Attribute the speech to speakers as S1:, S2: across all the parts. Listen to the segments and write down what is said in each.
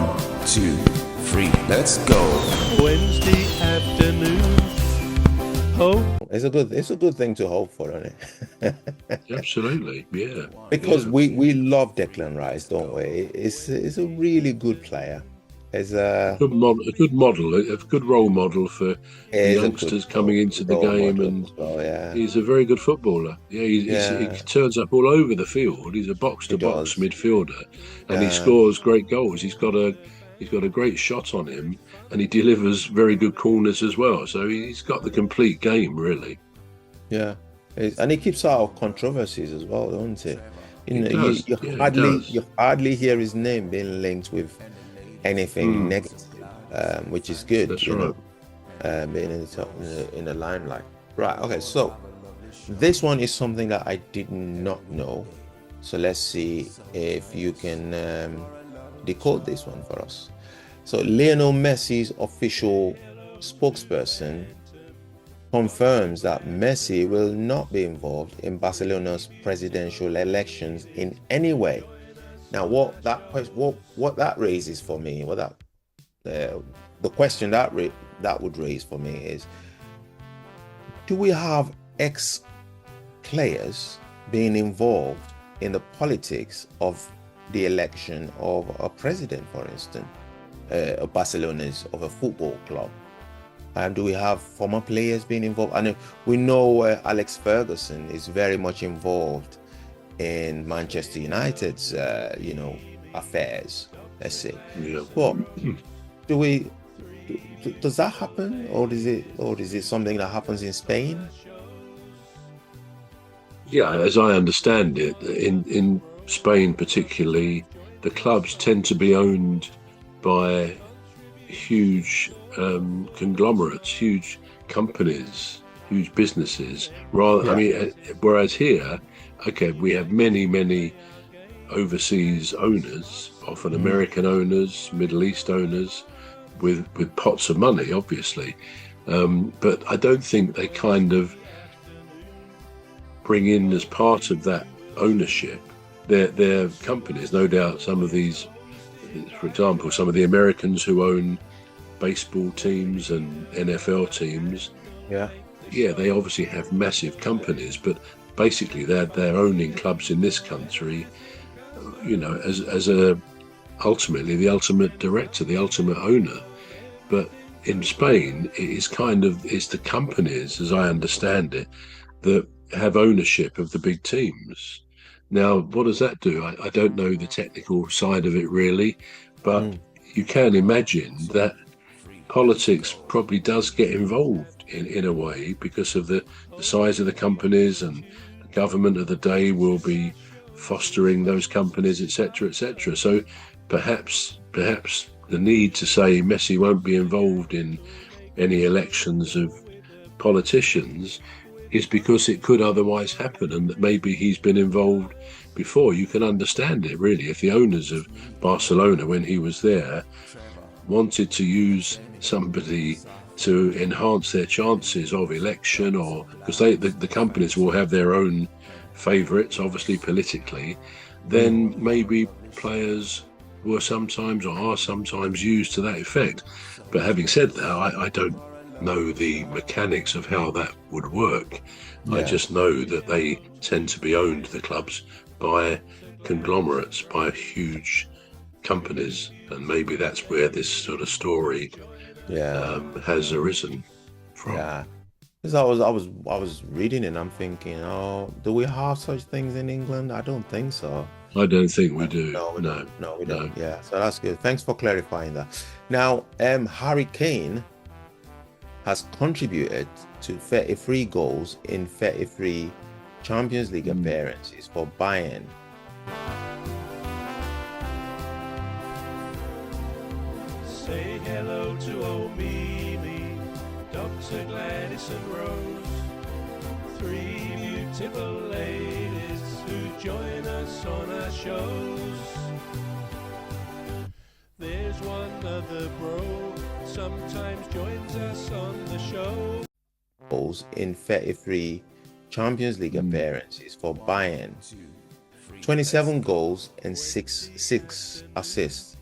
S1: 1, 2, 3, let's go.
S2: Wednesday afternoon. Oh,
S3: It's a good thing to hope for, isn't it?
S4: Absolutely, yeah.
S3: Because we love Declan Rice, don't we? It's a really good player. It's a
S4: good model, a good role model for the youngsters coming into the game, and he's a very good footballer. Yeah, he turns up all over the field. He's a box-to-box midfielder, and he scores great goals. He's got a great shot on him, and he delivers very good corners as well. So he's got the complete game, really.
S3: Yeah, and he keeps out of controversies as well, don't he? You hardly hear his name being linked with anything negative, which is good.
S4: That's right.
S3: Being in the limelight. Right. Okay. So this one is something that I did not know. So let's see if you can decode this one for us. So Lionel Messi's official spokesperson confirms that Messi will not be involved in Barcelona's presidential elections in any way. Now, what that raises for me, the question that would raise for me is, do we have ex-players being involved in the politics of the election of a president, for instance, of Barcelona's, of a football club? And do we have former players being involved? And we know Alex Ferguson is very much involved in Manchester United's, affairs, let's say.
S4: Yeah.
S3: But does that happen, or is it something that happens in Spain?
S4: Yeah, as I understand it, in Spain particularly, the clubs tend to be owned by huge conglomerates, huge companies, huge businesses. Whereas here, we have many overseas owners, often American owners, Middle East owners, with pots of money, obviously. But I don't think they kind of bring in, as part of that ownership, their companies. No doubt some of these, for example, some of the Americans who own baseball teams and NFL teams, they obviously have massive companies, but basically they're owning clubs in this country, as ultimately the ultimate director, the ultimate owner. But in Spain, it's the companies, as I understand it, that have ownership of the big teams. Now, what does that do? I don't know the technical side of it really, but you can imagine that politics probably does get involved in a way, because of the size of the companies, and the government of the day will be fostering those companies, etc., etc. So perhaps the need to say Messi won't be involved in any elections of politicians is because it could otherwise happen, and that maybe he's been involved before. You can understand it, really, if the owners of Barcelona, when he was there, wanted to use somebody to enhance their chances of election, or because the companies will have their own favourites, obviously politically, then maybe players were sometimes, or are sometimes, used to that effect. But having said that, I don't know the mechanics of how that would work. I just know that they tend to be owned, the clubs, by conglomerates, by huge companies, and maybe that's where this sort of story has arisen from.
S3: Yeah, because I was reading and I'm thinking, do we have such things in England? I don't think so.
S4: I don't think we do.
S3: No, we don't. Yeah, so that's good. Thanks for clarifying that. Now, Harry Kane has contributed to 33 goals in 33 Champions League appearances for Bayern.
S2: say hello to old Mimi, Dr. Gladys and Rose, three beautiful ladies who join us on our shows. There's one other bro, sometimes joins us on the show.
S3: Goals in 33 Champions League appearances for Bayern, 27 goals and 6 assists.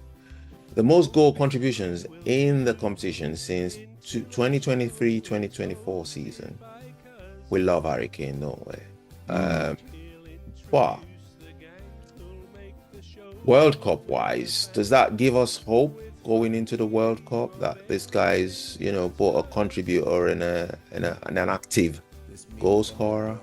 S3: the most goal contributions in the competition since 2023-2024 season. We love Harry Kane, don't we? But World Cup wise, does that give us hope going into the World Cup that this guy's, you know, both a contributor and an active goal scorer?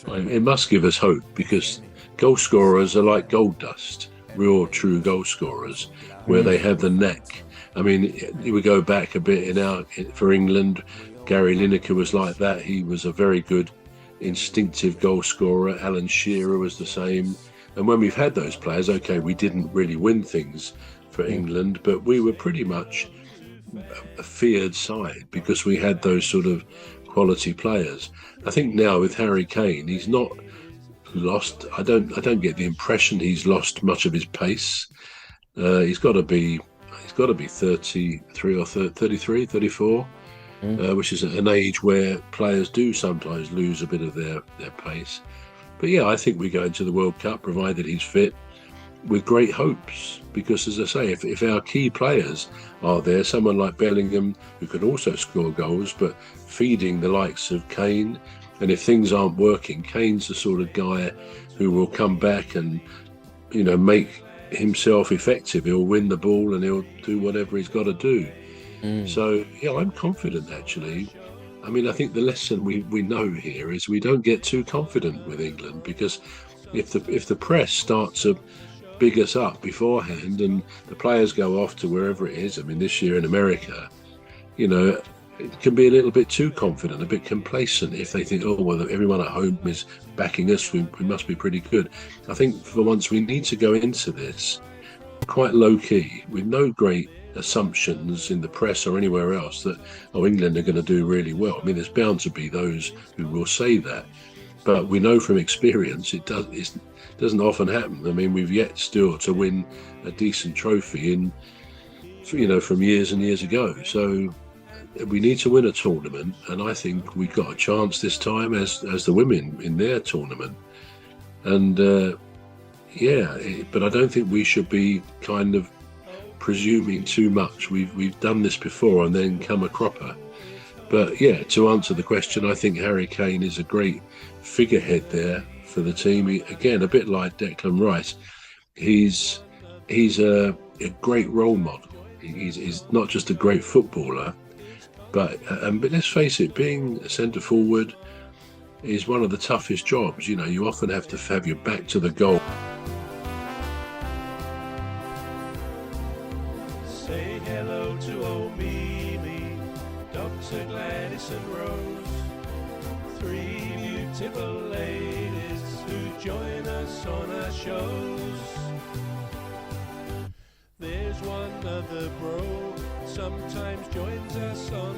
S4: It must give us hope, because goal scorers are like gold dust, real true goal scorers, where they have the knack. I mean, we go back a bit for England, Gary Lineker was like that. He was a very good instinctive goal scorer. Alan Shearer was the same. And when we've had those players, okay, we didn't really win things for England, but we were pretty much a feared side because we had those sort of quality players. I think now with Harry Kane, he's not lost. I don't get the impression he's lost much of his pace. He's got to be 33 or 33, 34, which is an age where players do sometimes lose a bit of their pace. But yeah, I think we go into the World Cup, provided he's fit, with great hopes. Because as I say, if our key players are there, someone like Bellingham, who can also score goals, but feeding the likes of Kane, and if things aren't working, Kane's the sort of guy who will come back and, you know, make himself effective. He'll win the ball and he'll do whatever he's got to do. So yeah, I'm confident actually. I mean, I think the lesson we know here is we don't get too confident with England, because if the press starts to big us up beforehand and the players go off to wherever it is, I mean, this year in America, you know, it can be a little bit too confident, a bit complacent if they think, oh, well, everyone at home is backing us, we must be pretty good. I think for once we need to go into this quite low-key, with no great assumptions in the press or anywhere else that, oh, England are going to do really well. I mean, there's bound to be those who will say that. But we know from experience it doesn't often happen. I mean, we've yet still to win a decent trophy from years and years ago. So we need to win a tournament, and I think we've got a chance this time as the women in their tournament. And but I don't think we should be kind of presuming too much. We've done this before and then come a cropper. But yeah, to answer the question, I think Harry Kane is a great figurehead there for the team. Again, a bit like Declan Rice, he's a great role model. He's not just a great footballer, but let's face it, being a centre forward is one of the toughest jobs. You know, you often have to have your back to the goal.
S2: Say hello to old Mimi, Dr. Gladys and Rose, three beautiful ladies who join us on our shows. There's one other bro, sometimes joins us on